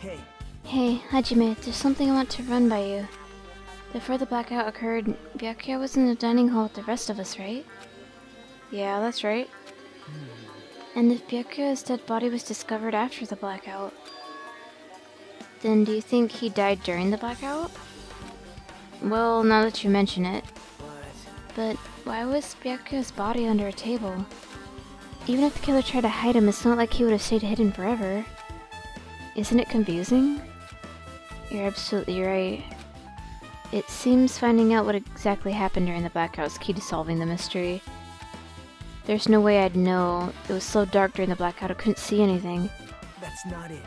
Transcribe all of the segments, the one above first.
Hey. Hey, Hajime, there's something I want to run by you. Before the blackout occurred, Byakuya was in the dining hall with the rest of us, right? Yeah, that's right. And if Byakuya's dead body was discovered after the blackout, then do you think he died during the blackout? Well, now that you mention it. But why was Byakuya's body under a table? Even if the killer tried to hide him, it's not like he would have stayed hidden forever. Isn't it confusing? You're absolutely right. It seems finding out what exactly happened during the blackout is key to solving the mystery. There's no way I'd know. It was so dark during the blackout I couldn't see anything. That's not it.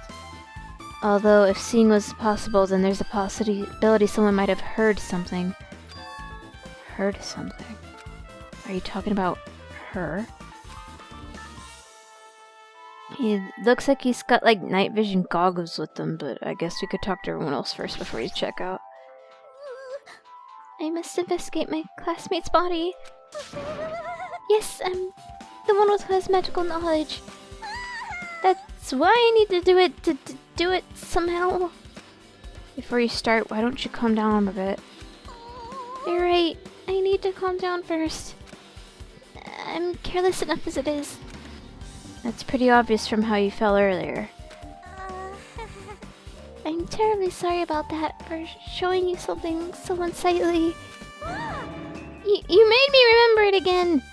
Although, if seeing was possible, then there's a possibility someone might have heard something. Heard something? Are you talking about her? He looks like he's got like night vision goggles with them, but I guess we could talk to everyone else first before you check out. I must investigate my classmate's body. Yes, I'm the one who has magical knowledge. That's why I need to do it, to do it somehow. Before you start, why don't you calm down a bit? You're right, I need to calm down first. I'm careless enough as it is. That's pretty obvious from how you fell earlier. I'm terribly sorry about that, for showing you something so unsightly. You made me remember it again!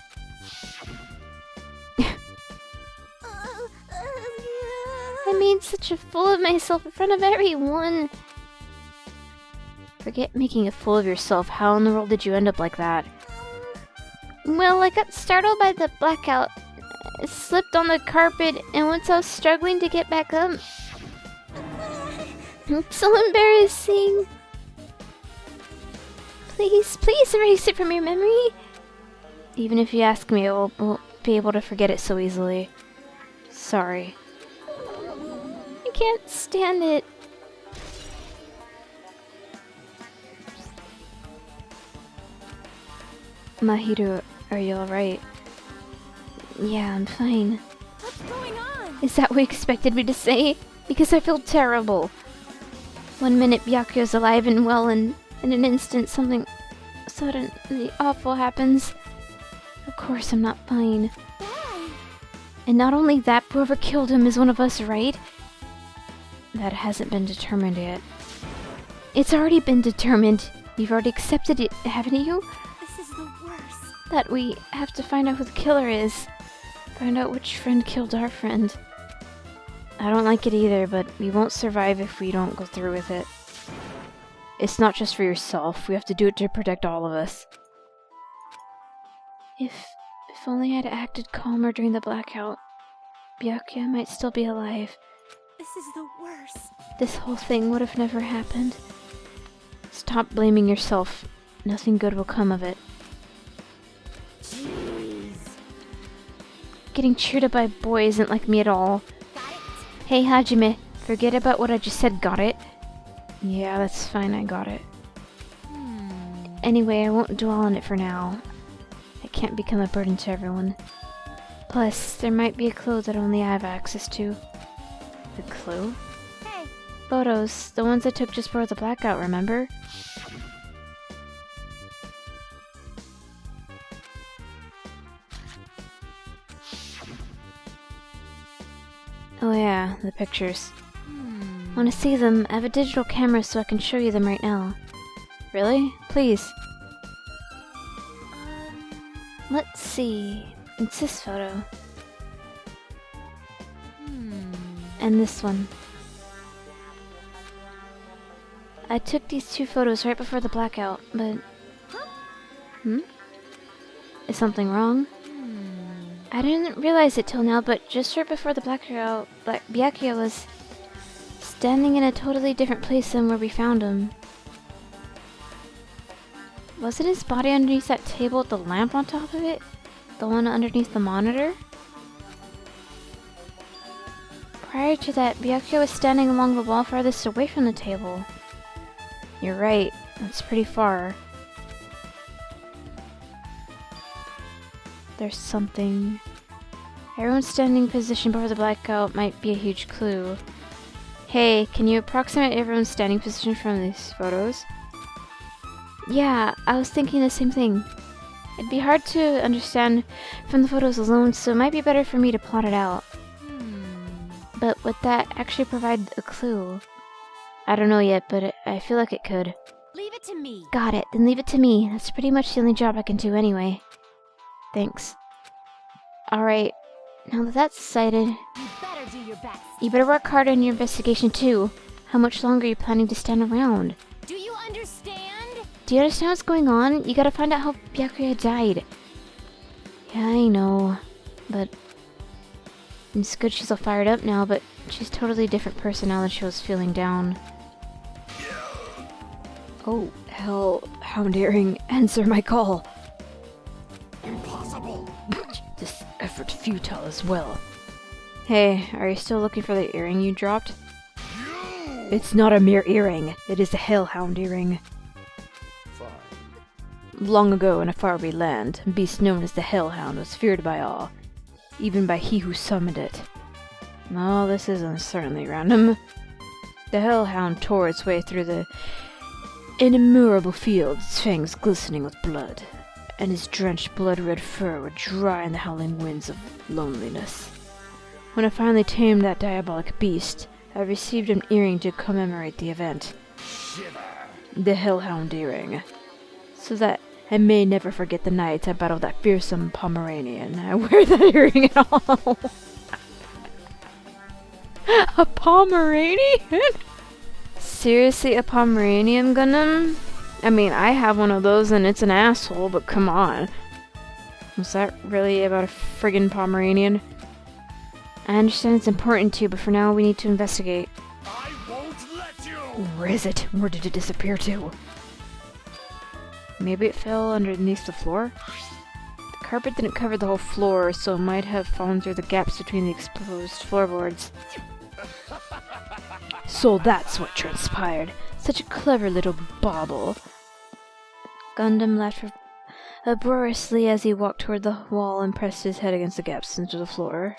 I made such a fool of myself in front of everyone. Forget making a fool of yourself. How in the world did you end up like that? Well, I got startled by the blackout. I slipped on the carpet, and once I was struggling to get back up... It's so embarrassing. Please erase it from your memory. Even if you ask me, I won't be able to forget it so easily. Sorry. I can't stand it. Mahiru, are you alright? Yeah, I'm fine. What's going on? Is that what you expected me to say? Because I feel terrible. One minute Byakuya's alive and well, and in an instant something suddenly awful happens. Of course I'm not fine. Why? And not only that, whoever killed him is one of us, right? That hasn't been determined yet. It's already been determined. You've already accepted it, haven't you? This is the worst. That we have to find out who the killer is. Find out which friend killed our friend. I don't like it either, but we won't survive if we don't go through with it. It's not just for yourself. We have to do it to protect all of us. If only I'd acted calmer during the blackout, Byakuya might still be alive. This is the worst. This whole thing would have never happened. Stop blaming yourself. Nothing good will come of it. Jeez. Getting cheered up by a boy isn't like me at all. Got it? Hey Hajime, forget about what I just said, got it? Yeah, that's fine, I got it. Anyway, I won't dwell on it for now. I can't become a burden to everyone. Plus, there might be a clue that only I have access to. The clue? Hey. Photos, the ones I took just before the blackout, remember? Oh yeah, the pictures. Want to see them? I have a digital camera so I can show you them right now. Really? Please. Let's see. It's this photo. And this one. I took these two photos right before the blackout, but... Is something wrong? I didn't realize it till now, but just right before the blackout, Byakuya was standing in a totally different place than where we found him. Wasn't his body underneath that table with the lamp on top of it? The one underneath the monitor? Prior to that, Byakuya was standing along the wall farthest away from the table. You're right, that's pretty far. There's something... Everyone's standing position before the blackout might be a huge clue. Hey, can you approximate everyone's standing position from these photos? Yeah, I was thinking the same thing. It'd be hard to understand from the photos alone, so it might be better for me to plot it out. But would that actually provide a clue? I don't know yet, but I feel like it could. Leave it to me. Got it, then leave it to me. That's pretty much the only job I can do anyway. Thanks. Alright, now that that's decided, You better do your best. you better work hard on your investigation too. How much longer are you planning to stand around? Do you understand? Do you understand what's going on? You gotta find out how Byakuya died. Yeah, I know. But it's good she's all fired up now, but she's a totally different person now than she was feeling down. Oh, Hellhound Earring, answer my call. Impossible! This effort futile as well. Hey, are you still looking for the earring you dropped? You! It's not a mere earring. It is a Hellhound Earring. Fine. Long ago in a faraway land, a beast known as the Hellhound was feared by all, even by he who summoned it. No, this isn't certainly random. The Hellhound tore its way through the innumerable fields, its fangs glistening with blood, and his drenched blood-red fur would dry in the howling winds of loneliness. When I finally tamed that diabolic beast, I received an earring to commemorate the event. Shiver! The Hellhound Earring. So that I may never forget the night I battled that fearsome Pomeranian. I wear that earring at all. A Pomeranian? Seriously, a Pomeranian, Gundam? I mean, I have one of those and it's an asshole, but come on. Was that really about a friggin' Pomeranian? I understand it's important to, but for now we need to investigate. I won't let you! Where is it? Where did it disappear to? Maybe it fell underneath the floor? The carpet didn't cover the whole floor, so it might have fallen through the gaps between the exposed floorboards. So that's what transpired. Such a clever little bauble. Gundam laughed uproariously as he walked toward the wall and pressed his head against the gaps into the floor,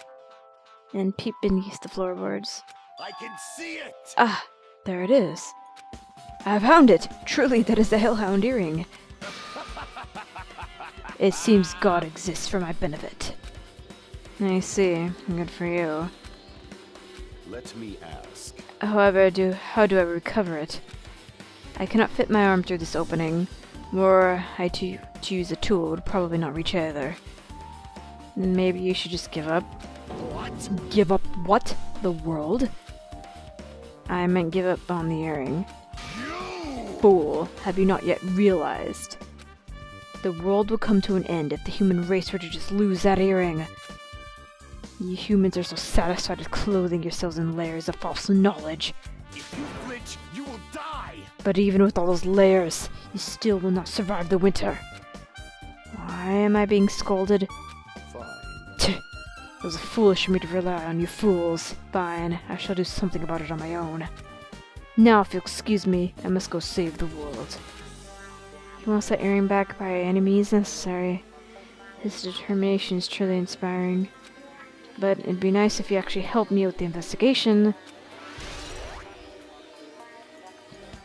and peeped beneath the floorboards. I can see it! Ah, there it is. I found it! Truly, that is the Hellhound Earring. It seems God exists for my benefit. I see. Good for you. Let me ask. However, how do I recover it? I cannot fit my arm through this opening. Were I to use a tool, it would probably not reach either. Then maybe you should just give up. What? Give up what? The world? I meant give up on the earring. You! Fool, have you not yet realized? The world will come to an end if the human race were to just lose that earring. You humans are so satisfied with clothing yourselves in layers of false knowledge. If you flinch, you will die! But even with all those layers, you still will not survive the winter. Why am I being scolded? Fine. It was foolish of me to rely on you fools. Fine, I shall do something about it on my own. Now, if you'll excuse me, I must go save the world. He wants that earring back by any means necessary. His determination is truly inspiring. But it'd be nice if you actually helped me with the investigation.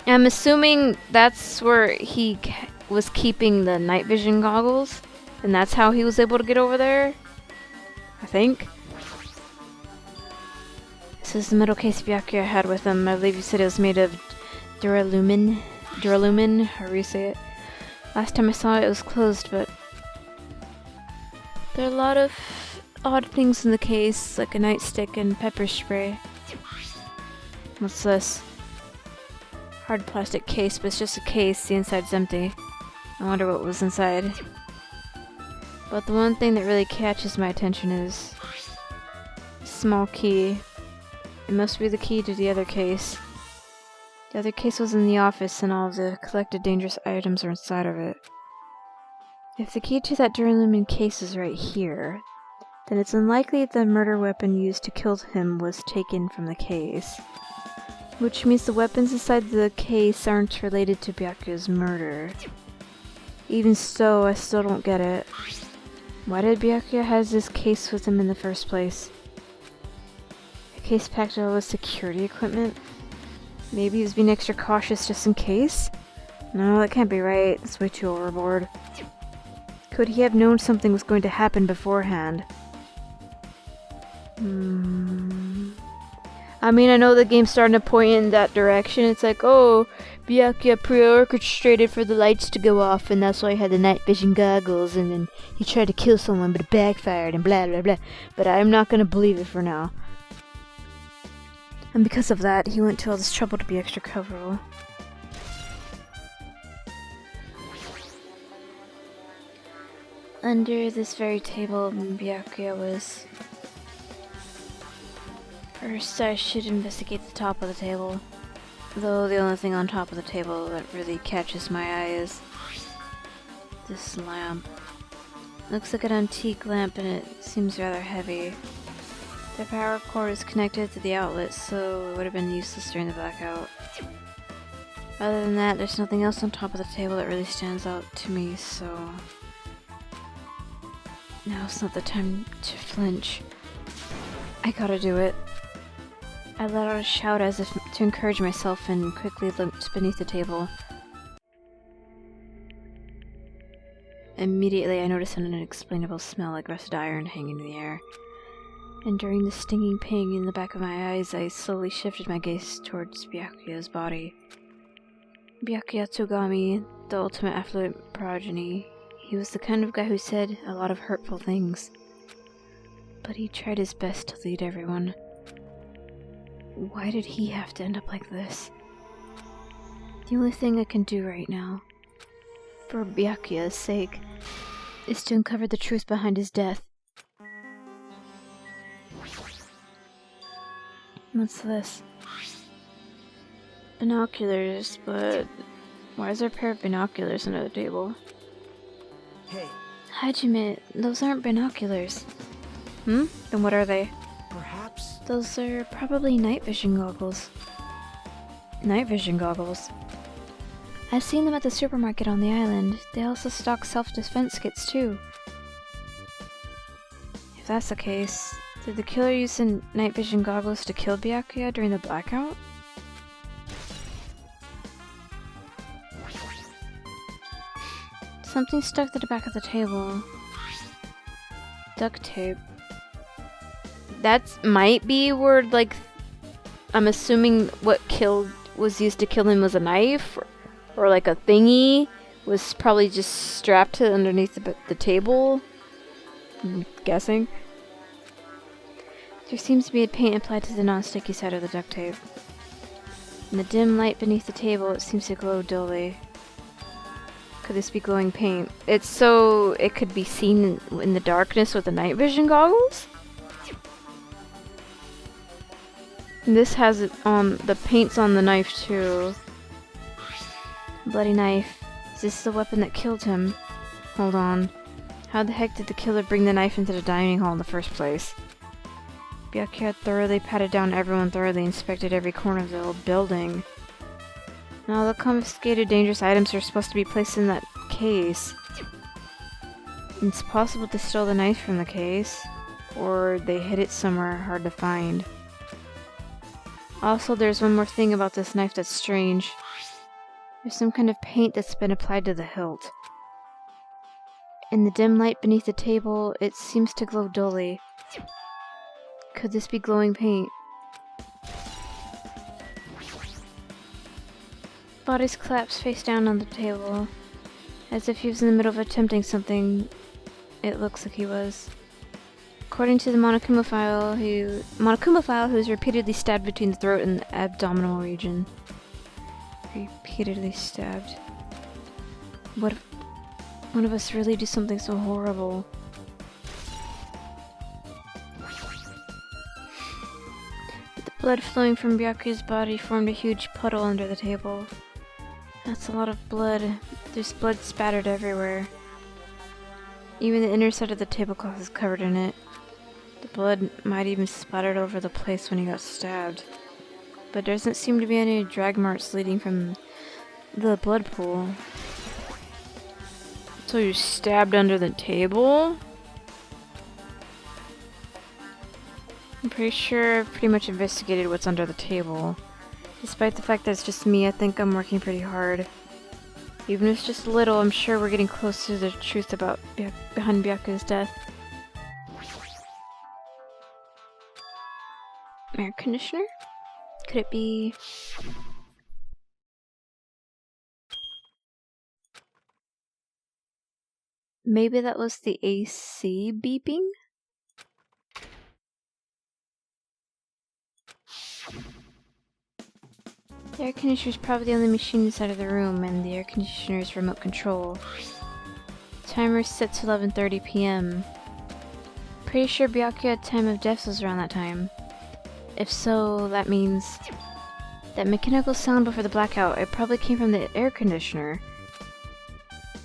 I'm assuming that's where he was keeping the night vision goggles, and that's how he was able to get over there. I think. This is the metal case Byakuya had with him. I believe you said it was made of duralumin, however you say it. Last time I saw it, it was closed, but there are a lot of odd things in the case, like a nightstick and pepper spray. What's this? Hard plastic case, but it's just a case. The inside's empty. I wonder what was inside. But the one thing that really catches my attention is a small key. It must be the key to the other case. The other case was in the office and all of the collected dangerous items are inside of it. If the key to that duralumin case is right here, then it's unlikely the murder weapon used to kill him was taken from the case. Which means the weapons inside the case aren't related to Byakuya's murder. Even so, I still don't get it. Why did Byakuya have this case with him in the first place? case packed all with security equipment? Maybe he was being extra cautious just in case? No, that can't be right. That's way too overboard. Could he have known something was going to happen beforehand? I mean, I know the game's starting to point in that direction. It's like, oh, Byakuya pre-orchestrated for the lights to go off, and that's why he had the night vision goggles, and then he tried to kill someone, but it backfired, and blah blah blah. But I'm not gonna believe it for now. And because of that, he went to all this trouble to be extra coverall. Under this very table, Byakuya was... First, I should investigate the top of the table. Though the only thing on top of the table that really catches my eye is this lamp. Looks like an antique lamp and it seems rather heavy. The power cord is connected to the outlet, so it would have been useless during the blackout. Other than that, there's nothing else on top of the table that really stands out to me, so... Now's not the time to flinch. I gotta do it. I let out a shout as if to encourage myself and quickly looked beneath the table. Immediately I noticed an unexplainable smell like rusted iron hanging in the air. And during the stinging ping in the back of my eyes, I slowly shifted my gaze towards Byakuya's body. Byakuya Tsugami, the ultimate affluent progeny. He was the kind of guy who said a lot of hurtful things. But he tried his best to lead everyone. Why did he have to end up like this? The only thing I can do right now, for Byakuya's sake, is to uncover the truth behind his death. What's this? Binoculars, but why is there a pair of binoculars under the table? Hey, Hajime, those aren't binoculars. Then what are they? perhaps? Those are probably night vision goggles. Night vision goggles? I've seen them at the supermarket on the island. They also stock self-defense kits too. If that's the case, did the killer use the night vision goggles to kill Byakuya during the blackout? Something stuck to the back of the table. Duct tape. That might be where, like, I'm assuming what was used to kill him was a knife, or like a thingy was probably just strapped to underneath the table. I'm guessing. There seems to be a paint applied to the non-sticky side of the duct tape. In the dim light beneath the table, it seems to glow dully. Could this be glowing paint? It's so it could be seen in the darkness with the night vision goggles? And this has it on the paint's on the knife too. Bloody knife. Is this the weapon that killed him? Hold on. How the heck did the killer bring the knife into the dining hall in the first place? Byakuya thoroughly patted down everyone, thoroughly inspected every corner of the old building. Now the confiscated dangerous items are supposed to be placed in that case. It's possible they stole the knife from the case, or they hid it somewhere hard to find. Also, there's one more thing about this knife that's strange. There's some kind of paint that's been applied to the hilt. In the dim light beneath the table, it seems to glow dully. Could this be glowing paint? Bodies collapsed face down on the table, as if he was in the middle of attempting something. It looks like he was. According to the Monokuma file, who's repeatedly stabbed between the throat and the abdominal region. Repeatedly stabbed. What if one of us really do something so horrible? The blood flowing from Byakuya's body formed a huge puddle under the table. That's a lot of blood. There's blood spattered everywhere. Even the inner side of the tablecloth is covered in it. The blood might even splattered over the place when he got stabbed. But there doesn't seem to be any drag marks leading from the blood pool. So you're stabbed under the table? pretty sure I've pretty much investigated what's under the table. Despite the fact that it's just me, I think I'm working pretty hard. Even if it's just a little, I'm sure we're getting close to the truth about behind Byaku's death. Air conditioner? Could it be... Maybe that was the AC beeping? The air conditioner is probably the only machine inside of the room, and the air conditioner is remote control. Timer is set to 11:30 p.m. Pretty sure Byakuya's time of death was around that time. If so, that means that mechanical sound before the blackout, it probably came from the air conditioner.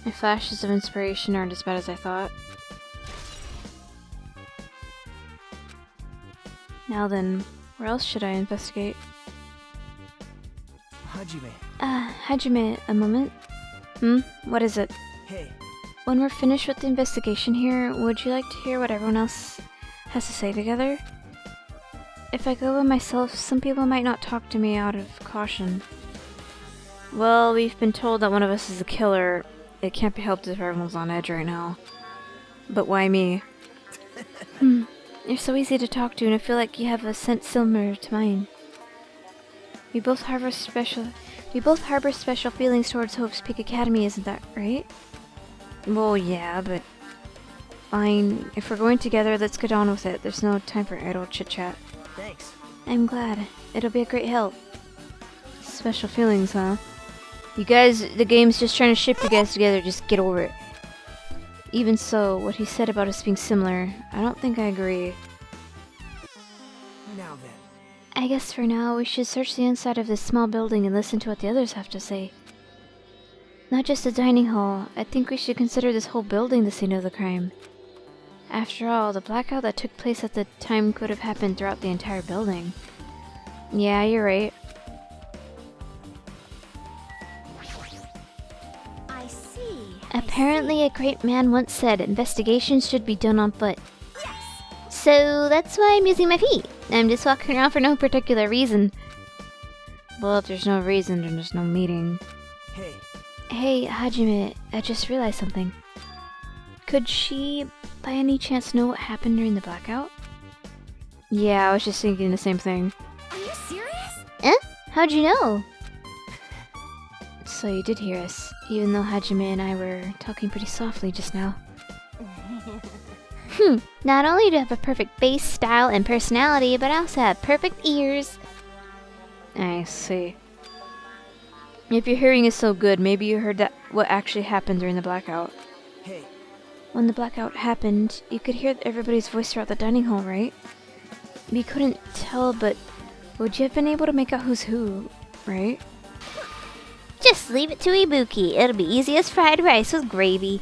My flashes of inspiration aren't as bad as I thought. Now then, where else should I investigate? Hajime. Hajime, a moment. What is it? Hey. When we're finished with the investigation here, would you like to hear what everyone else has to say together? If I go by myself, some people might not talk to me out of caution. Well, we've been told that one of us is the killer. It can't be helped if everyone's on edge right now. But why me? You're so easy to talk to, and I feel like you have a sense similar to mine. We both harbor special feelings towards Hope's Peak Academy, isn't that right? Well, yeah, but... Fine. If we're going together, let's get on with it. There's no time for idle chit-chat. Thanks. I'm glad. It'll be a great help. Special feelings, huh? You guys, the game's just trying to ship you guys together, just get over it. Even so, what he said about us being similar, I don't think I agree. Now then. I guess for now, we should search the inside of this small building and listen to what the others have to say. Not just the dining hall, I think we should consider this whole building the scene of the crime. After all, the blackout that took place at the time could have happened throughout the entire building. Yeah, you're right. I see. Apparently, a great man once said investigations should be done on foot. Yes. So that's why I'm using my feet. I'm just walking around for no particular reason. Well, if there's no reason, then there's no meeting. Hey. Hey, Hajime, I just realized something. Could she, by any chance, know what happened during the blackout? Yeah, I was just thinking the same thing. Are you serious? How'd you know? So you did hear us, even though Hajime and I were talking pretty softly just now. Not only do I have a perfect face, style, and personality, but I also have perfect ears. I see. If your hearing is so good, maybe you heard that what actually happened during the blackout. Hey. When the blackout happened, you could hear everybody's voice throughout the dining hall, right? You couldn't tell, but would you have been able to make out who's who, right? Just leave it to Ibuki. It'll be easy as fried rice with gravy.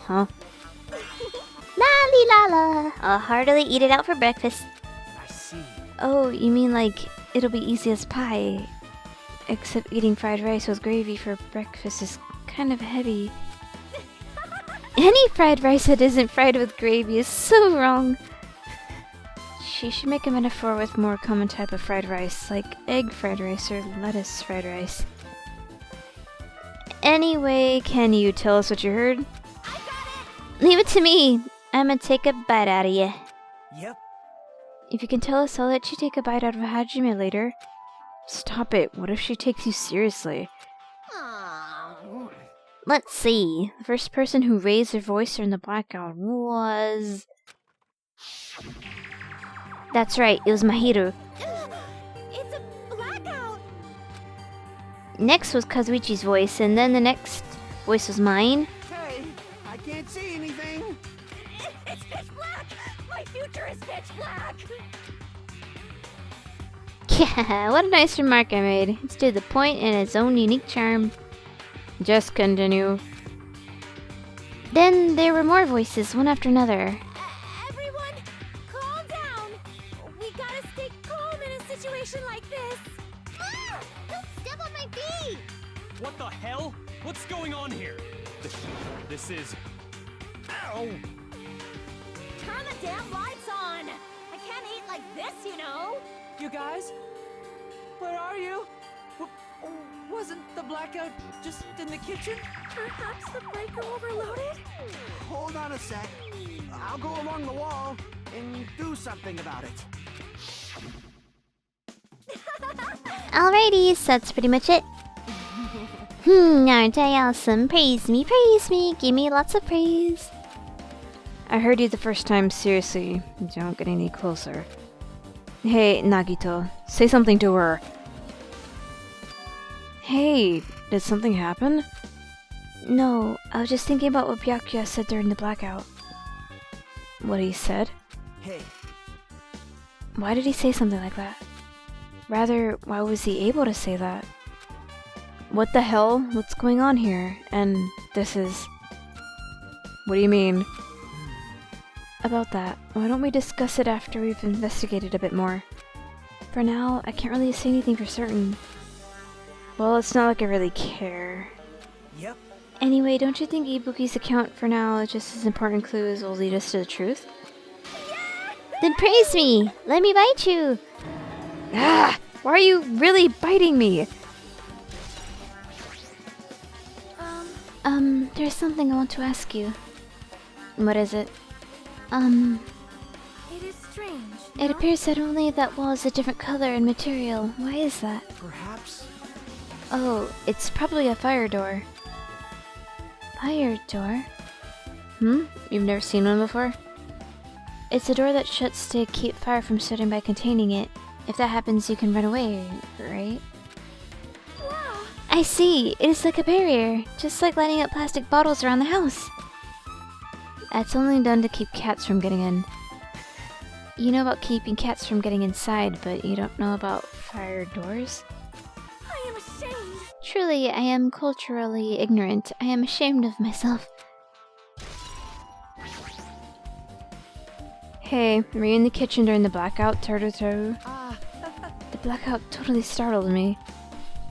Huh? La-li-la-la. I'll heartily eat it out for breakfast. I see. Oh, you mean like it'll be easy as pie? Except eating fried rice with gravy for breakfast is kind of heavy. Any fried rice that isn't fried with gravy is so wrong. She should make a metaphor with more common type of fried rice, like egg fried rice or lettuce fried rice. Anyway, can you tell us what you heard? I got it. Leave it to me. I'm gonna take a bite out of you. Yep. If you can tell us, I'll let you take a bite out of Hajime later. Stop it. What if she takes you seriously? Oh. Let's see. The first person who raised their voice during the blackout was... That's right, it was Mahiru. It's a blackout. Next was Kazuichi's voice, and then the next voice was mine. Hey, I can't see anything. It's pitch black. My future is pitch black. Yeah, what a nice remark I made. It's to the point and its own unique charm. Just continue. Then there were more voices, one after another. Everyone, calm down. We gotta stay calm in a situation like this. Ah! Don't step on my feet. What the hell? What's going on here? This is... Ow! Turn the damn lights on. I can't eat like like this, you know. You guys? Where are you? Wasn't the blackout just in the kitchen? Perhaps the breaker overloaded? Hold on a sec. I'll go along the wall and do something about it. Alrighty, so that's pretty much it. Aren't I awesome? Praise me, give me lots of praise. I heard you the first time, seriously. Don't get any closer. Hey, Nagito, say something to her. Hey, did something happen? No, I was just thinking about what Byakuya said during the blackout. What he said? Hey, Why did he say something like that? Rather, why was he able to say that? What the hell? What's going on here? And this is... What do you mean? About that, why don't we discuss it after we've investigated a bit more? For now, I can't really say anything for certain. Well, it's not like I really care. yep. Anyway, don't you think Ibuki's account for now is just as important clue as will lead us to the truth? Then praise me! Let me bite you! Ah! Why are you really biting me? There's something I want to ask you. What is it? It is strange. It appears that only that wall is a different color and material. Why is that? Perhaps? Oh, it's probably a fire door. Fire door? You've never seen one before? It's a door that shuts to keep fire from starting by containing it. If that happens, you can run away, right? Wow. I see! It is like a barrier, just like lining up plastic bottles around the house. That's only done to keep cats from getting in. You know about keeping cats from getting inside, but you don't know about fire doors? I am ashamed. Truly, I am culturally ignorant. I am ashamed of myself. Hey, were you in the kitchen during the blackout, Taru? The blackout totally startled me.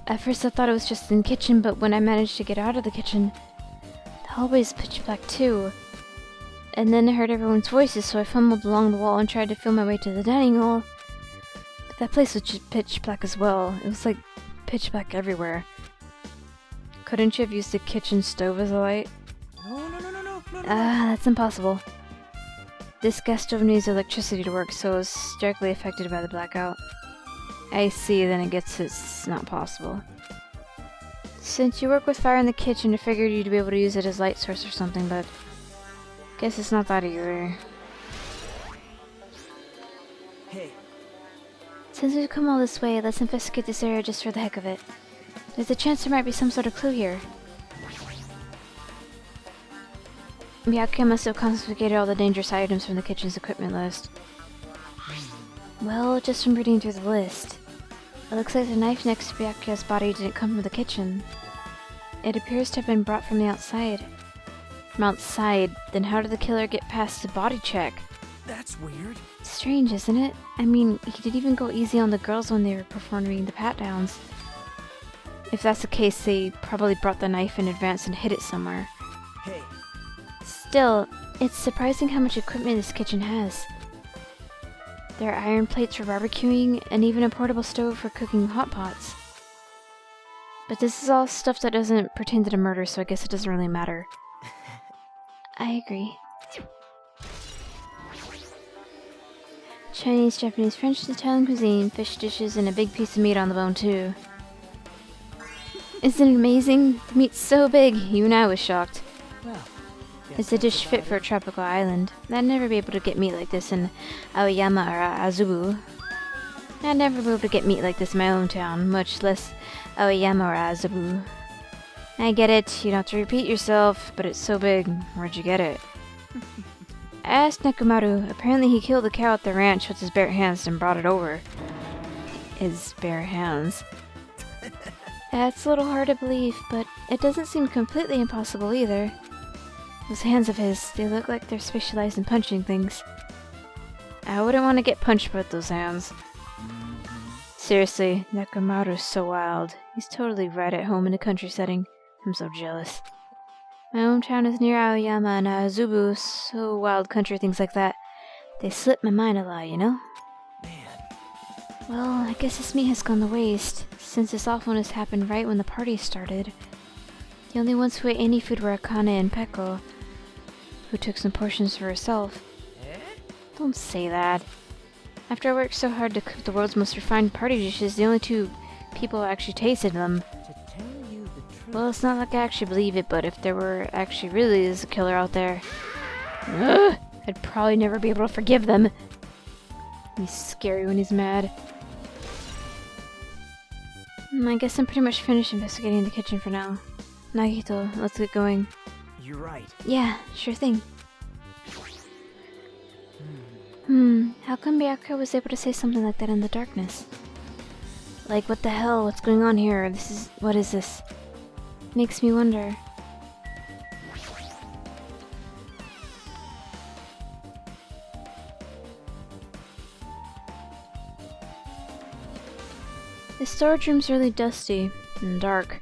At first I thought it was just in the kitchen, but when I managed to get out of the kitchen, the hallway's pitch black too. And then I heard everyone's voices, so I fumbled along the wall and tried to feel my way to the dining hall. But that place was just pitch black as well. It was like pitch black everywhere. Couldn't you have used the kitchen stove as a light? No. That's impossible. This gas stove needs electricity to work, so it's directly affected by the blackout. I see, then I guess it's not possible. Since you work with fire in the kitchen, I figured you'd be able to use it as light source or something, but guess it's not that either. Hey, Since we've come all this way, let's investigate this area just for the heck of it. There's a chance there might be some sort of clue here. Byakuya must have confiscated all the dangerous items from the kitchen's equipment list. Well, just from reading through the list, it looks like the knife next to Byakuya's body didn't come from the kitchen. It appears to have been brought from the outside. From outside, then how did the killer get past the body check? that's weird. Strange, isn't it? I mean, he didn't even go easy on the girls when they were performing the pat-downs. If that's the case, they probably brought the knife in advance and hid it somewhere. Hey, Still, it's surprising how much equipment this kitchen has. There are iron plates for barbecuing, and even a portable stove for cooking hot pots. But this is all stuff that doesn't pertain to the murder, so I guess it doesn't really matter. I agree. Chinese, Japanese, French, Italian cuisine, fish dishes, and a big piece of meat on the bone too. Isn't it amazing? The meat's so big, even I was shocked. well, It's a dish fit for a tropical island. I'd never be able to get meat like this in Aoyama or Azubu. I'd never be able to get meat like this in my own town, much less Aoyama or Azubu. I get it, you don't have to repeat yourself, but it's so big. Where'd you get it? I asked Nekomaru. Apparently he killed the cow at the ranch with his bare hands and brought it over. His bare hands. That's a little hard to believe, but it doesn't seem completely impossible either. Those hands of his, they look like they're specialized in punching things. I wouldn't want to get punched with those hands. Seriously, Nekomaru's so wild. He's totally right at home in a country setting. I'm so jealous. My hometown is near Aoyama and Azubu, so wild country things like that. They slip my mind a lot, you know? Well, I guess this meat has gone to waste, since this awfulness happened right when the party started. The only ones who ate any food were Akane and Peko, who took some portions for herself. Don't say that. After I worked so hard to cook the world's most refined party dishes, the only two people who actually tasted them. Well, it's not like I actually believe it, but if there were actually really is a killer out there, I'd probably never be able to forgive them. He's scary when he's mad. I guess I'm pretty much finished investigating the kitchen for now. Nagito, let's get going. You're right. Yeah, sure thing. How come Byakuya was able to say something like that in the darkness? Like, what the hell? What's going on here? What is this? Makes me wonder. The storage room's really dusty and dark.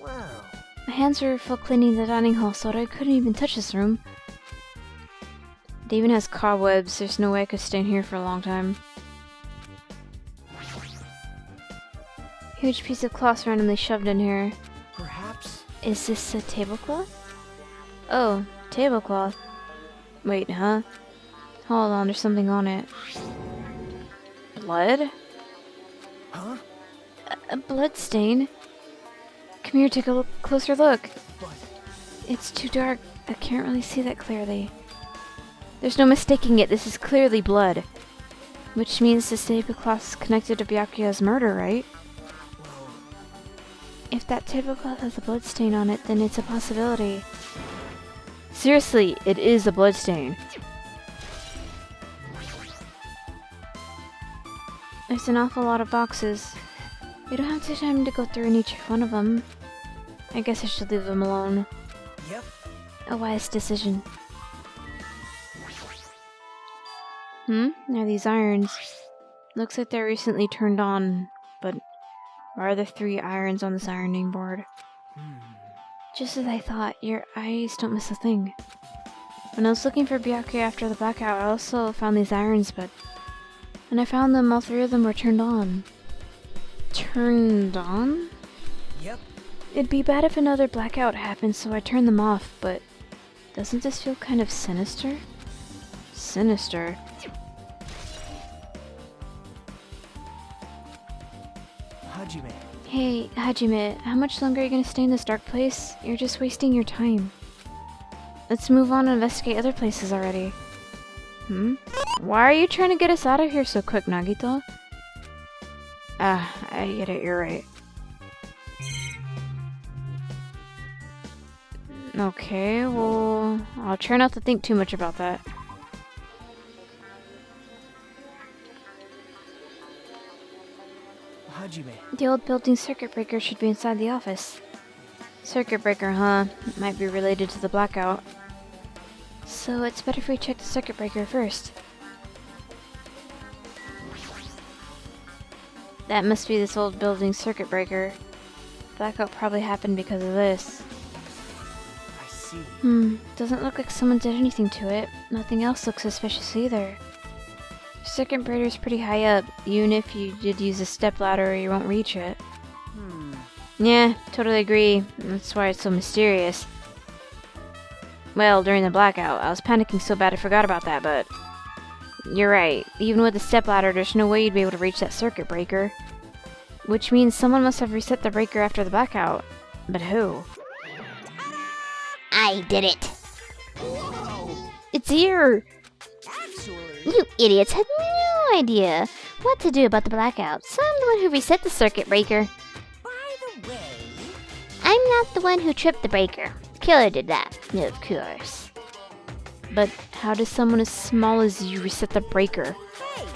Wow. My hands were full cleaning the dining hall, so I couldn't even touch this room. It even has cobwebs. There's no way I could stay in here for a long time. Huge piece of cloth randomly shoved in here. Perhaps. Is this a tablecloth? Oh, tablecloth. Wait, huh? Hold on, there's something on it. Blood? Huh? A blood stain? Come here, take a closer look. But It's too dark. I can't really see that clearly. There's no mistaking it. This is clearly blood. Which means this tablecloth is connected to Byakuya's murder, right? well, If that tablecloth has a blood stain on it, then it's a possibility. Seriously, it is a blood stain. There's an awful lot of boxes. We don't have time to go through each one of them. I guess I should leave them alone. yep. A wise decision. There are these irons. Looks like they're recently turned on, but why are there 3 irons on this ironing board? Just as I thought, your eyes don't miss a thing. When I was looking for Byakuya after the blackout, I also found these irons, but when I found them, all 3 of them were turned on. Turned on? Yep. It'd be bad if another blackout happened, so I turned them off, but doesn't this feel kind of sinister? Sinister? Hajime. Hey, Hajime, how much longer are you gonna stay in this dark place? You're just wasting your time. Let's move on and investigate other places already. Why are you trying to get us out of here so quick, Nagito? I get it, you're right. Okay, well, I'll try not to think too much about that. Hajime. The old building circuit breaker should be inside the office. Circuit breaker, huh? Might be related to the blackout. So it's better if we check the circuit breaker first. That must be this old building circuit breaker. Blackout probably happened because of this. I see. Doesn't look like someone did anything to it. Nothing else looks suspicious either. The circuit breaker's pretty high up. Even if you did use a stepladder, you won't reach it. Yeah, totally agree. That's why it's so mysterious. Well, during the blackout, I was panicking so bad I forgot about that, but you're right. Even with the stepladder, there's no way you'd be able to reach that circuit breaker. Which means someone must have reset the breaker after the blackout. But who? I did it. It's here! Actually. You idiots had no idea what to do about the blackout, so I'm the one who reset the circuit breaker. By the way. I'm not the one who tripped the breaker. Killer did that, of course. But how does someone as small as you reset the breaker? Hey.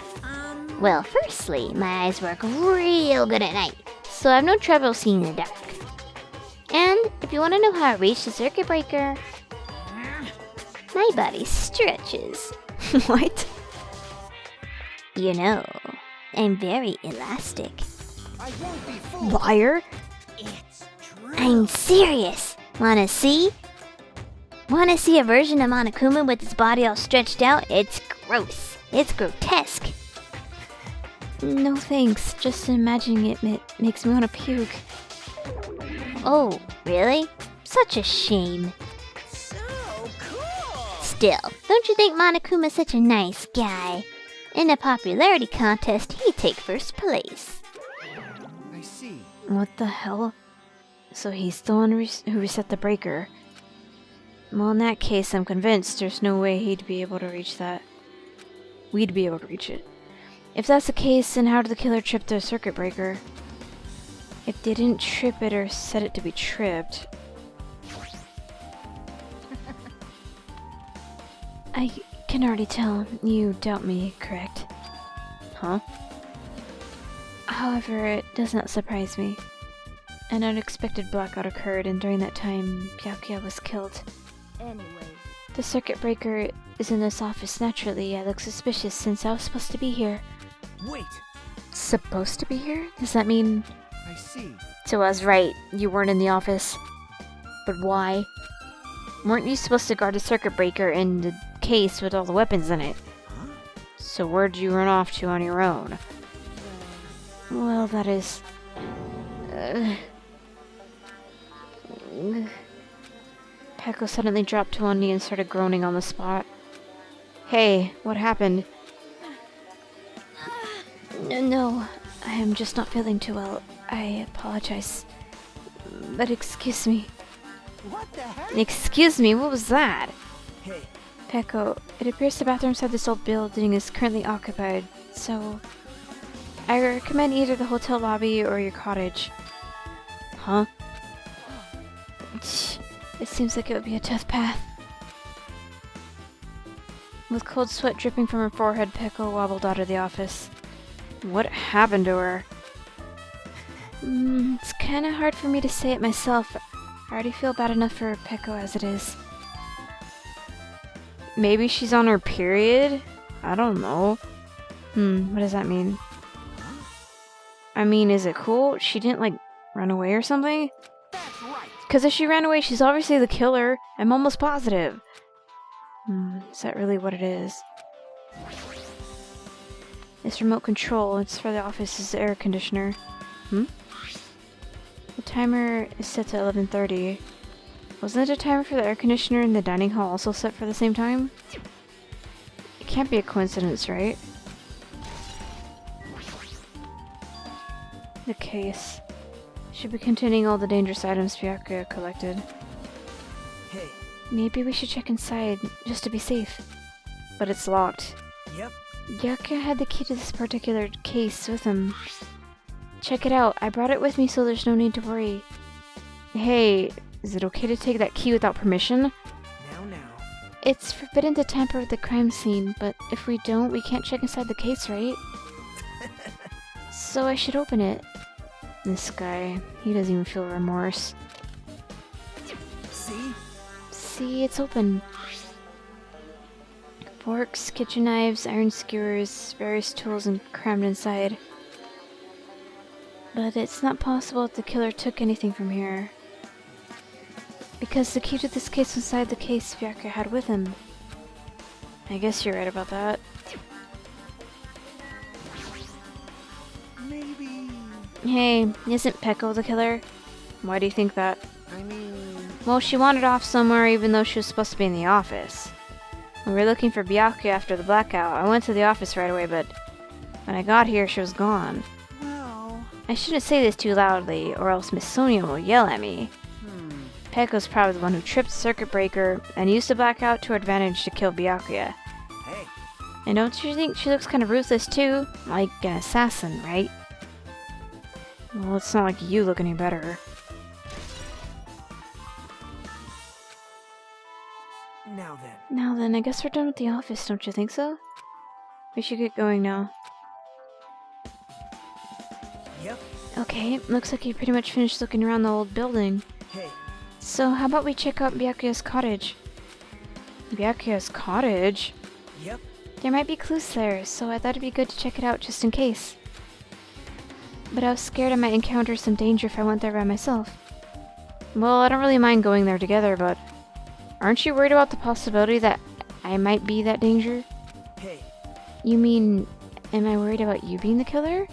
Well, firstly, my eyes work real good at night, so I have no trouble seeing in the dark. And if you want to know how I reach the circuit breaker, my body stretches. What? You know, I'm very elastic. I won't be fooled. Liar? It's true. I'm serious. Wanna see? Wanna see a version of Monokuma with his body all stretched out? It's gross. It's grotesque. No thanks, just imagining it makes me want to puke. Oh, really? Such a shame. So cool. Still, don't you think Monokuma's such a nice guy? In a popularity contest, he'd take first place. I see. What the hell? So he's the one who reset the breaker. Well, in that case, I'm convinced there's no way he'd be able to reach that. We'd be able to reach it. If that's the case, then how did the killer trip the circuit breaker? If they didn't trip it or set it to be tripped... I can already tell you doubt me, correct? Huh? However, it does not surprise me. An unexpected blackout occurred, and during that time, Byakuya was killed. Anyway. The circuit breaker is in this office naturally. I look suspicious since I was supposed to be here. Wait. Supposed to be here? Does that mean... I see. So I was right, you weren't in the office. But why? Weren't you supposed to guard the circuit breaker in the case with all the weapons in it? Huh? So where'd you run off to on your own? Well, that is... Peko suddenly dropped to one knee and started groaning on the spot. Hey, what happened? No, I am just not feeling too well. I apologize. But excuse me. What the heck? Excuse me, what was that? Hey, Peko, it appears the bathroom inside this old building is currently occupied, so... I recommend either the hotel lobby or your cottage. Huh? It seems like it would be a tough path. With cold sweat dripping from her forehead, Peko wobbled out of the office. What happened to her? It's kinda hard for me to say it myself. I already feel bad enough for Peko as it is. Maybe she's on her period? I don't know. What does that mean? I mean, is it cool? She didn't, like, run away or something? that's right. Because if she ran away, she's obviously the killer. I'm almost positive. Is that really what it is? It's remote control. It's for the office's air conditioner. The timer is set to 11:30. Wasn't the timer for the air conditioner in the dining hall also set for the same time? It can't be a coincidence, right? The case should be containing all the dangerous items Byakuya collected. Hey, Maybe we should check inside, just to be safe. But it's locked. yep. Byakuya had the key to this particular case with him. Check it out, I brought it with me so there's no need to worry. Hey, is it okay to take that key without permission? Now. It's forbidden to tamper with the crime scene, but if we don't, we can't check inside the case, right? So I should open it. This guy, he doesn't even feel remorse. See? See, it's open. Forks, kitchen knives, iron skewers, various tools and crammed inside. But it's not possible that the killer took anything from here. Because the key to this case was inside the case Byakuya had with him. I guess you're right about that. Maybe. Hey, isn't Peko the killer? Why do you think that? I mean, Well, she wandered off somewhere even though she was supposed to be in the office. When we were looking for Byakuya after the blackout, I went to the office right away, but when I got here, she was gone. well. I shouldn't say this too loudly, or else Miss Sonia will yell at me. Peko's probably the one who tripped the circuit breaker and used the blackout to her advantage to kill Byakuya. Hey, And don't you think she looks kind of ruthless too? Like an assassin, right? Well, it's not like you look any better. now then. I guess we're done with the office, don't you think so? We should get going now. Yep. Okay, looks like you pretty much finished looking around the old building. Hey, So how about we check out Byakuya's cottage? Byakuya's cottage? yep. There might be clues there, so I thought it'd be good to check it out just in case. But I was scared I might encounter some danger if I went there by myself. Well, I don't really mind going there together, but aren't you worried about the possibility that I might be that danger? Hey, You mean Am I worried about you being the killer?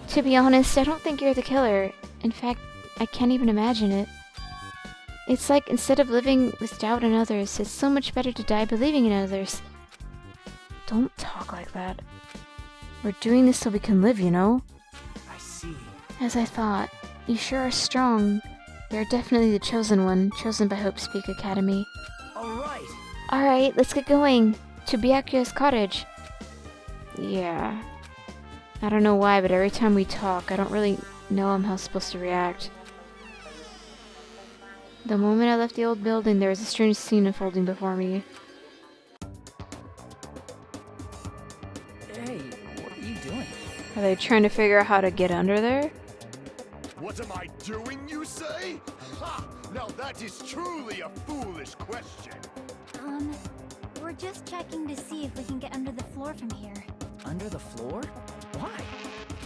To be honest, I don't think you're the killer. In fact, I can't even imagine it. It's like instead of living with doubt in others, it's so much better to die believing in others. Don't talk like that. We're doing this so we can live, you know? I see. As I thought. You sure are strong. You're definitely the chosen one, chosen by Hope Speak Academy. Alright. Alright, let's get going. To Byakuya's cottage. Yeah. I don't know why, but every time we talk, I don't really know how I'm supposed to react. The moment I left the old building, there was a strange scene unfolding before me. Hey, what are you doing? Are they trying to figure out how to get under there? What am I doing, you say? Ha! Now that is truly a foolish question. We're just checking to see if we can get under the floor from here. Under the floor? Why?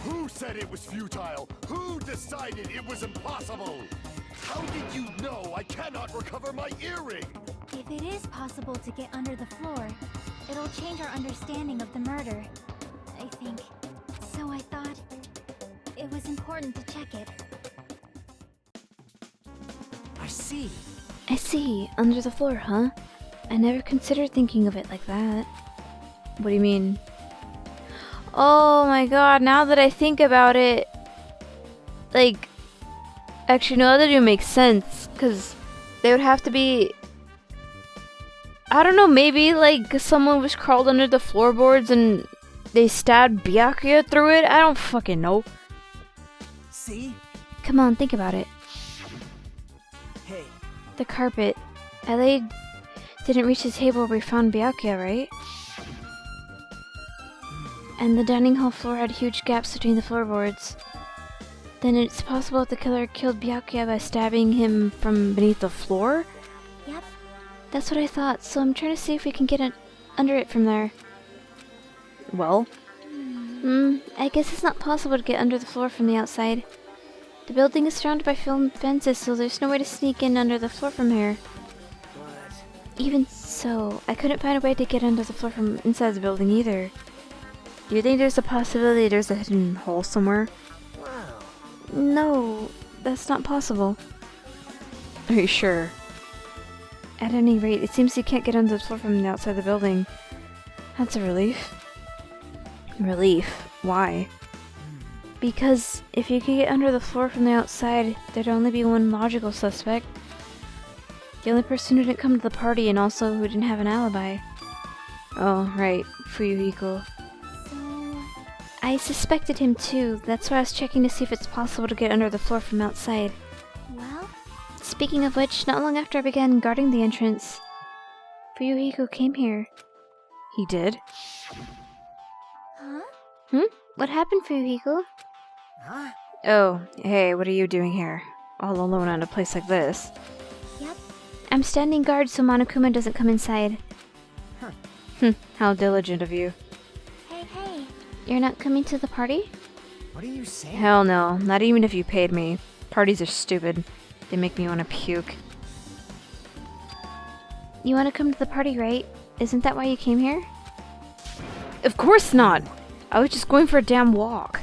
Who said it was futile? Who decided it was impossible? How did you know I cannot recover my earring? If it is possible to get under the floor, it'll change our understanding of the murder, I think. So I thought it was important to check it. I see. I see. Under the floor, huh? I never considered thinking of it like that. What do you mean? Oh my god, now that I think about it... Like... Actually, no, that doesn't make sense. Because they would have to be... I don't know, maybe like someone was crawled under the floorboards and they stabbed Byakuya through it? I don't fucking know. See? Come on, think about it. Hey, The carpet. LA didn't reach the table where we found Byakuya, right? And the dining hall floor had huge gaps between the floorboards. Then it's possible that the killer killed Byakuya by stabbing him from beneath the floor? Yep. That's what I thought, so I'm trying to see if we can get under it from there. Well? I guess it's not possible to get under the floor from the outside. The building is surrounded by film fences, so there's no way to sneak in under the floor from here. but... Even so, I couldn't find a way to get under the floor from inside the building either. Do you think there's a possibility there's a hidden hole somewhere? Wow. No, that's not possible. Are you sure? At any rate, it seems you can't get under the floor from the outside of the building. That's a relief. Relief? Why? Because if you could get under the floor from the outside, there'd only be one logical suspect. The only person who didn't come to the party and also who didn't have an alibi. Oh, right, Fuyuhiko. So... I suspected him too. That's why I was checking to see if it's possible to get under the floor from outside. well... Speaking of which, not long after I began guarding the entrance, Fuyuhiko came here. He did? Huh? What happened, Fuyuhiko? Huh? Oh, hey, what are you doing here? All alone in a place like this? Yep. I'm standing guard so Monokuma doesn't come inside. Huh. How diligent of you. Hey, hey. You're not coming to the party? What are you saying? Hell no, not even if you paid me. Parties are stupid. They make me want to puke. You want to come to the party, right? Isn't that why you came here? Of course not! I was just going for a damn walk.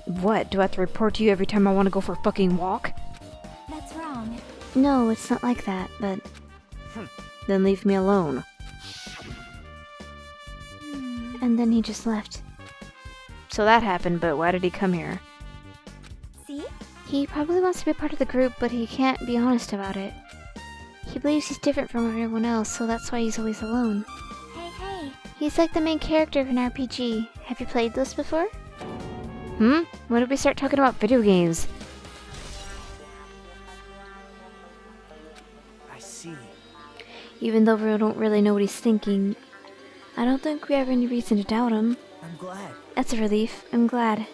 What, do I have to report to you every time I want to go for a fucking walk? That's wrong. No, it's not like that, but... Then leave me alone. And then he just left. So that happened, but why did he come here? See? He probably wants to be part of the group, but he can't be honest about it. He believes he's different from everyone else, so that's why he's always alone. Hey, hey. He's like the main character of an RPG. Have you played this before? When did we start talking about video games? I see. Even though we don't really know what he's thinking, I don't think we have any reason to doubt him. I'm glad. That's a relief. I'm glad.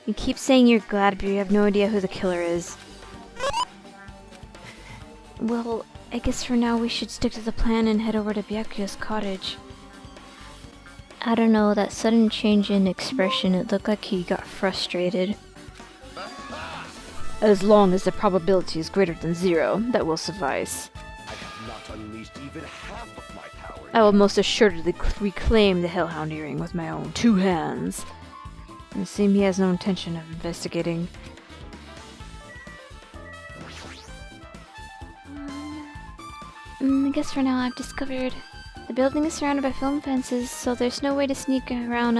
You keep saying you're glad, but you have no idea who the killer is. Well, I guess for now we should stick to the plan and head over to Byakuya's cottage. I don't know, that sudden change in expression, it looked like he got frustrated. As long as the probability is greater than 0, that will suffice. I have not unleashed even half of my power. I will most assuredly reclaim the Hellhound earring with my own 2 hands. And it seems he has no intention of investigating. I guess for now I've discovered the building is surrounded by foam fences, so there's no way to sneak around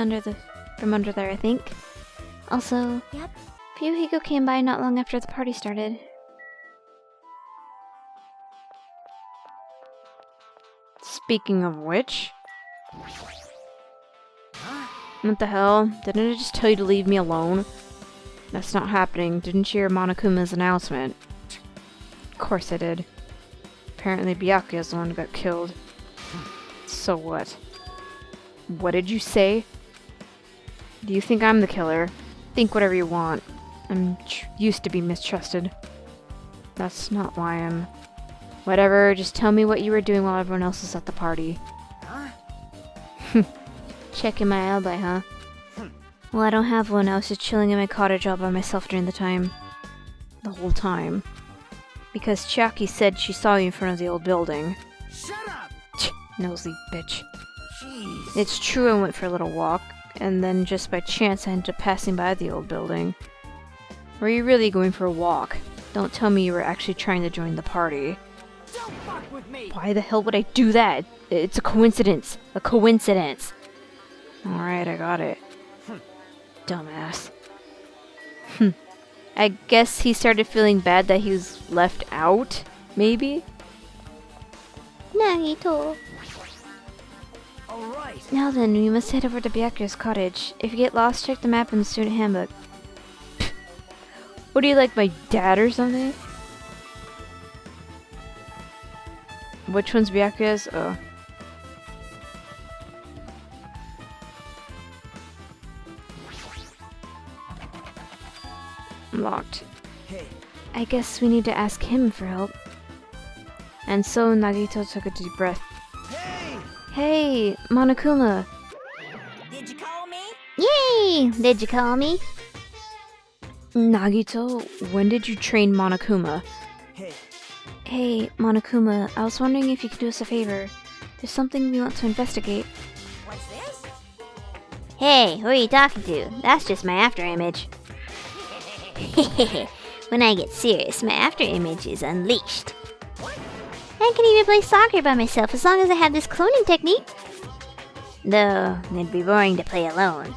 from under there, I think. Also, Fuyuhiko came by not long after the party started. Speaking of which... What the hell? Didn't I just tell you to leave me alone? That's not happening. Didn't you hear Monokuma's announcement? Of course I did. Apparently Byakuya's the one who got killed. So what? What did you say? Do you think I'm the killer? Think whatever you want. I'm used to be mistrusted. That's not why I'm... Whatever, just tell me what you were doing while everyone else was at the party. Checking my alibi, huh? Well, I don't have one. I was just chilling in my cottage all by myself during the time. The whole time. Because Chiaki said she saw you in front of the old building. Shut up! Nosy bitch. Jeez. It's true I went for a little walk, and then just by chance I ended up passing by the old building. Were you really going for a walk? Don't tell me you were actually trying to join the party. Don't fuck with me! Why the hell would I do that? It's a coincidence. A coincidence. Alright, I got it. Dumbass. I guess he started feeling bad that he was left out, maybe? Nagito. Alright. Now then, we must head over to Byakuya's cottage. If you get lost, check the map in the student handbook. What are you, like my dad or something? Which one's Byakuya's? Oh. Locked. Hey. I guess we need to ask him for help. And so Nagito took a deep breath. Hey! Hey, Monokuma! Did you call me? Yay! Did you call me? Nagito, when did you train Monokuma? Hey. Hey, Monokuma, I was wondering if you could do us a favor. There's something we want to investigate. What's this? Hey, who are you talking to? That's just my after image. When I get serious, my after image is unleashed. I can even play soccer by myself as long as I have this cloning technique. Though, it'd be boring to play alone.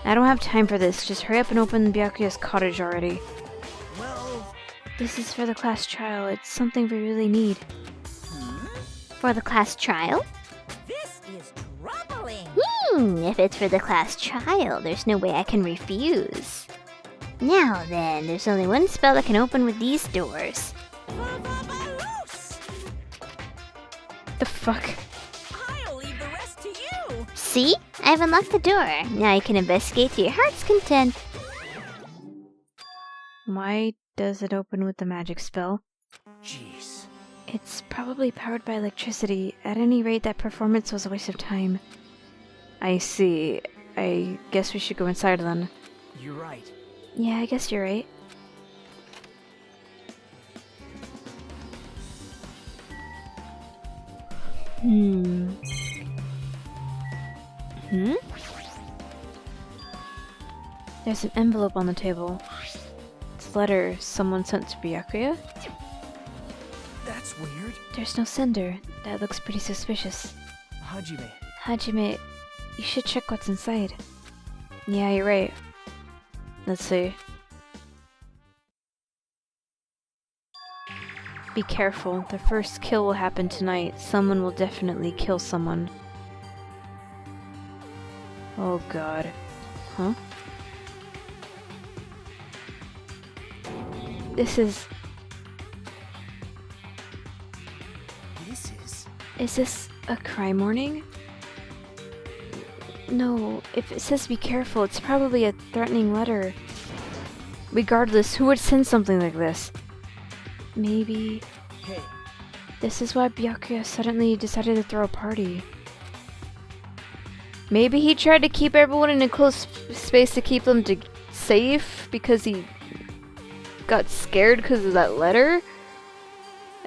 I don't have time for this. Just hurry up and open Byakuya's cottage already. Well... This is for the class trial. It's something we really need. For the class trial? This is troubling! If it's for the class trial, there's no way I can refuse. Now then, there's only one spell that can open with these doors. The fuck? I'll leave the rest to you! See? I've unlocked the door. Now you can investigate to your heart's content. Why does it open with the magic spell? Jeez. It's probably powered by electricity. At any rate, that performance was a waste of time. I see. I guess we should go inside then. You're right. Yeah, I guess you're right. There's an envelope on the table. It's a letter someone sent to Byakuya. That's weird. There's no sender. That looks pretty suspicious. Hajime. Hajime, you should check what's inside. Yeah, you're right. Let's see. Be careful. The first kill will happen tonight. Someone will definitely kill someone. Oh god. Huh? This is... Is this a crime warning? No, if it says be careful, it's probably a threatening letter. Regardless, who would send something like this? Maybe... Hey. This is why Byakuya suddenly decided to throw a party. Maybe he tried to keep everyone in a close space to keep them safe because he got scared because of that letter?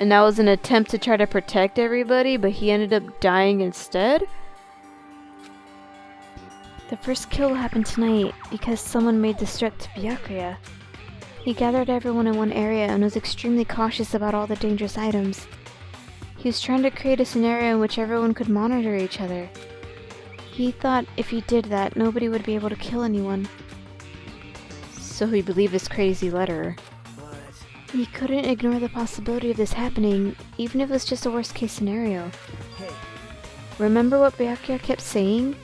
And that was an attempt to try to protect everybody, but he ended up dying instead? The first kill happened tonight because someone made this threat to Byakuya. He gathered everyone in one area and was extremely cautious about all the dangerous items. He was trying to create a scenario in which everyone could monitor each other. He thought if he did that, nobody would be able to kill anyone. So he believed this crazy letter. But He couldn't ignore the possibility of this happening, even if it was just a worst case scenario. hey, Remember what Byakuya kept saying?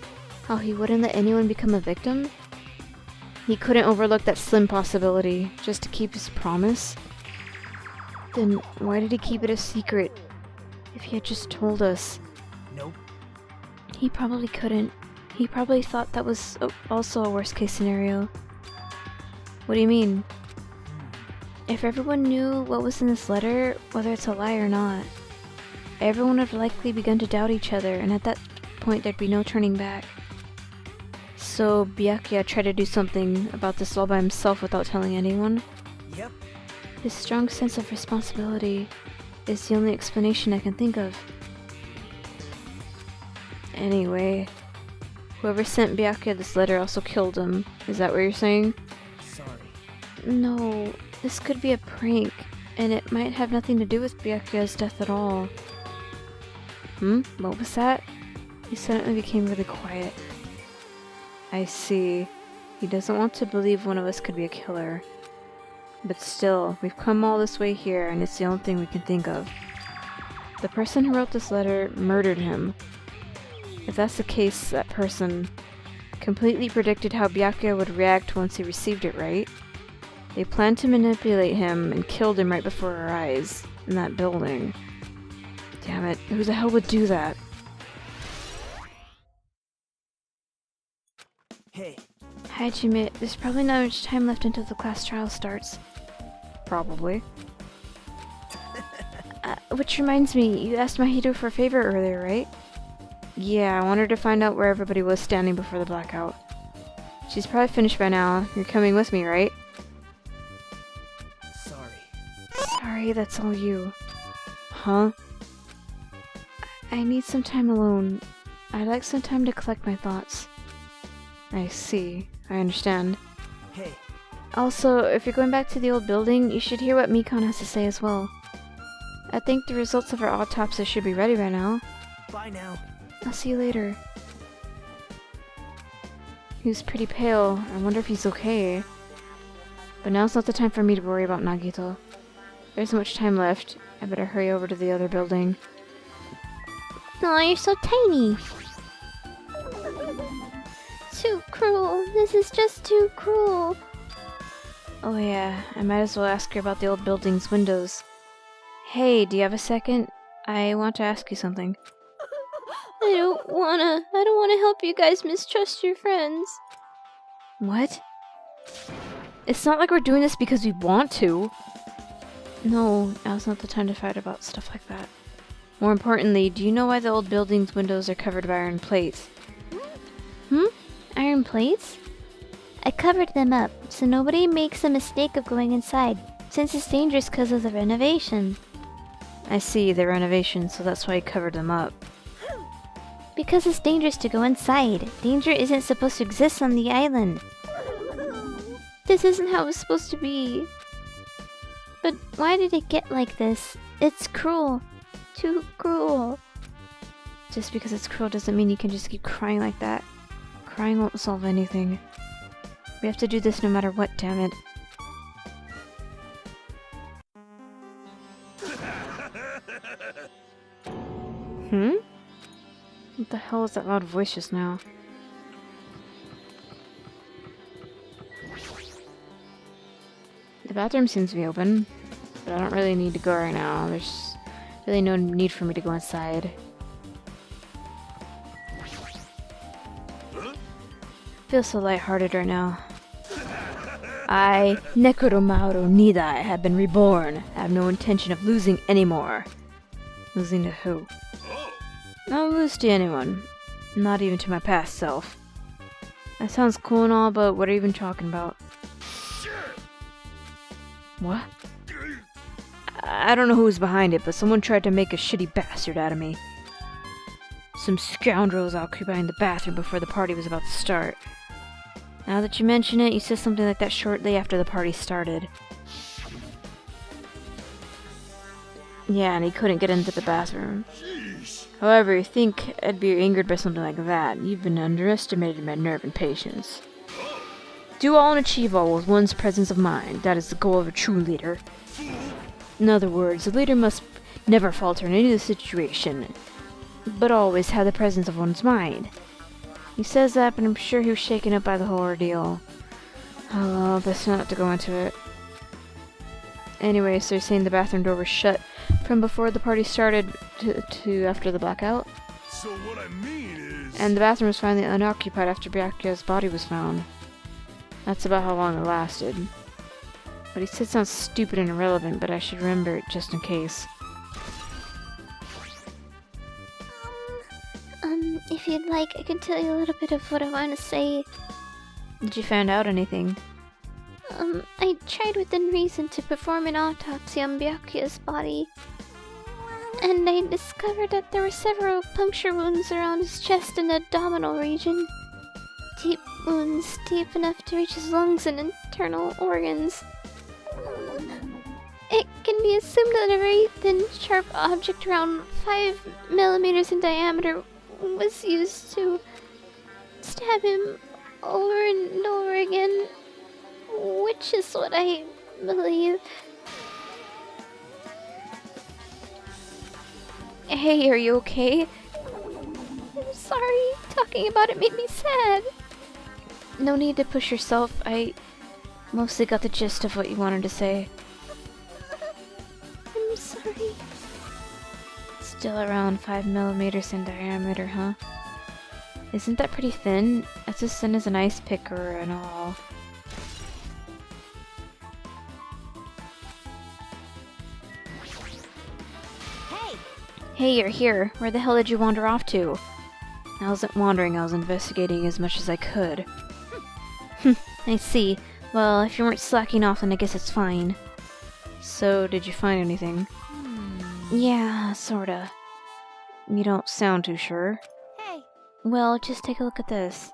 How he wouldn't let anyone become a victim? He couldn't overlook that slim possibility, just to keep his promise. Then why did he keep it a secret? If he had just told us. nope. He probably couldn't. He probably thought that was also a worst case scenario. What do you mean? If everyone knew what was in this letter, whether it's a lie or not, everyone would have likely begun to doubt each other, and at that point there'd be no turning back. So Byakuya tried to do something about this all by himself without telling anyone. Yep. His strong sense of responsibility is the only explanation I can think of. Anyway, whoever sent Byakuya this letter also killed him. Is that what you're saying? Sorry. No, this could be a prank, and it might have nothing to do with Byakuya's death at all. What was that? He suddenly became really quiet. I see. He doesn't want to believe one of us could be a killer. But still, we've come all this way here, and it's the only thing we can think of. The person who wrote this letter murdered him. If that's the case, that person completely predicted how Byakuya would react once he received it, right? They planned to manipulate him and killed him right before our eyes, in that building. Damn it, who the hell would do that? Hey, Hajime, there's probably not much time left until the class trial starts. Probably. Which reminds me, you asked Mahito for a favor earlier, right? Yeah, I wanted to find out where everybody was standing before the blackout. She's probably finished by now. You're coming with me, right? sorry. Sorry, that's all you. Huh? I need some time alone. I'd like some time to collect my thoughts. I see. I understand. Hey, Also, if you're going back to the old building, you should hear what Mikon has to say as well. I think the results of our autopsy should be ready by now. bye now. I'll see you later. He was pretty pale. I wonder if he's okay. But now's not the time for me to worry about Nagito. There isn't much time left. I better hurry over to the other building. Aw, you're so tiny. Too cruel. This is just too cruel. Oh yeah, I might as well ask her about the old building's windows. Hey, do you have a second? I want to ask you something. I don't wanna help you guys mistrust your friends. What? It's not like we're doing this because we want to. No, now's not the time to fight about stuff like that. More importantly, do you know why the old building's windows are covered by iron plates? Iron plates? I covered them up, so nobody makes a mistake of going inside, since it's dangerous because of the renovation. I see, the renovation, so that's why I covered them up. Because it's dangerous to go inside. Danger isn't supposed to exist on the island. This isn't how it's supposed to be. But why did it get like this? It's cruel. Too cruel. Just because it's cruel doesn't mean you can just keep crying like that. Crying won't solve anything. We have to do this no matter what, damn it. What the hell is that loud voice just now? The bathroom seems to be open, but I don't really need to go right now. There's really no need for me to go inside. Feel so lighthearted right now. I, Nekoromaru Nidai, have been reborn. I have no intention of losing anymore. Losing to who? I don't lose to anyone. Not even to my past self. That sounds cool and all, but what are you even talking about? What? I don't know who was behind it, but someone tried to make a shitty bastard out of me. Some scoundrels occupying the bathroom before the party was about to start. Now that you mention it, you said something like that shortly after the party started. Yeah, and he couldn't get into the bathroom. However, you think I'd be angered by something like that. You've been underestimating my nerve and patience. Do all and achieve all with one's presence of mind. That is the goal of a true leader. In other words, a leader must never falter in any situation, but always have the presence of one's mind. He says that, but I'm sure he was shaken up by the whole ordeal. Oh, best not to go into it. Anyway, so you're saying the bathroom door was shut from before the party started to after the blackout? So what I mean is... And the bathroom was finally unoccupied after Byakuya's body was found. That's about how long it lasted. What he said sounds stupid and irrelevant, but I should remember it just in case. If you'd like, I can tell you a little bit of what I want to say. Did you find out anything? I tried within reason to perform an autopsy on Byakuya's body. And I discovered that there were several puncture wounds around his chest and abdominal region. Deep wounds, deep enough to reach his lungs and internal organs. It can be assumed that a very thin, sharp object around 5 millimeters in diameter was used to stab him over and over again, which is what I believe. Hey, are you okay? I'm sorry, talking about it made me sad. No need to push yourself. I mostly got the gist of what you wanted to say. I'm sorry. Still around 5 millimeters in diameter, huh? Isn't that pretty thin? That's as thin as an ice picker and all. Hey, you're here. Where the hell did you wander off to? I wasn't wandering, I was investigating as much as I could. I see. Well, if you weren't slacking off, then I guess it's fine. So, did you find anything? Yeah, sorta. You don't sound too sure. Hey. Well, just take a look at this.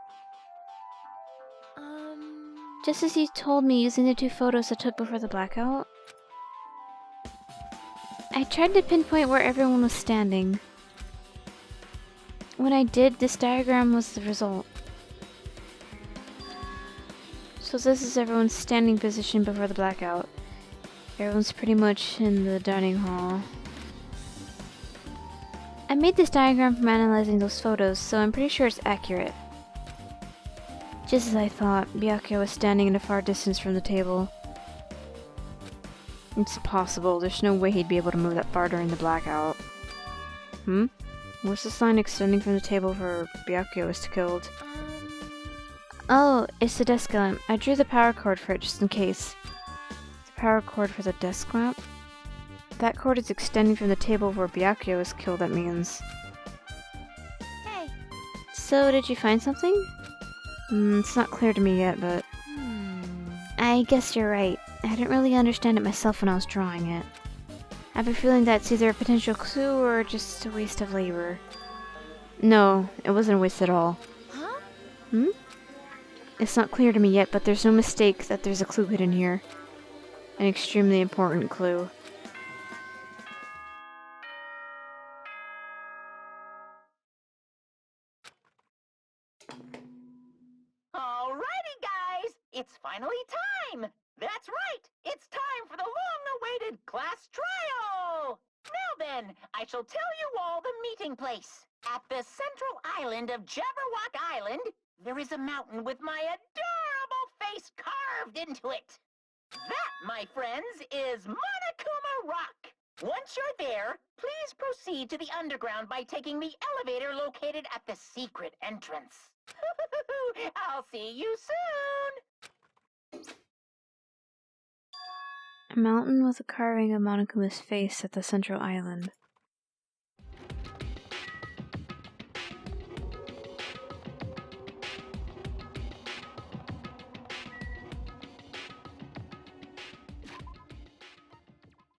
Just as you told me using the 2 photos I took before the blackout. I tried to pinpoint where everyone was standing. When I did, this diagram was the result. So this is everyone's standing position before the blackout. Everyone's pretty much in the dining hall. I made this diagram from analyzing those photos, so I'm pretty sure it's accurate. Just as I thought, Byakuya was standing in a far distance from the table. It's impossible, there's no way he'd be able to move that far during the blackout. Where's the sign extending from the table where Byakuya was killed? Oh, it's the desk lamp. I drew the power cord for it just in case. The power cord for the desk lamp? That cord is extending from the table where Byakuya was killed, that means. Hey. So, did you find something? It's not clear to me yet, but... I guess you're right. I didn't really understand it myself when I was drawing it. I have a feeling that's either a potential clue or just a waste of labor. No, it wasn't a waste at all. Huh? It's not clear to me yet, but there's no mistake that there's a clue hidden here. An extremely important clue. Alrighty, guys! It's finally time! That's right! It's time for the long-awaited class trial! Now then, I shall tell you all the meeting place. At the central island of Jabberwock Island, there is a mountain with my adorable face carved into it. That, my friends, is Monokuma Rock. Once you're there, please proceed to the underground by taking the elevator located at the secret entrance. I'll see you soon! A mountain with a carving of Monokuma's face at the central island.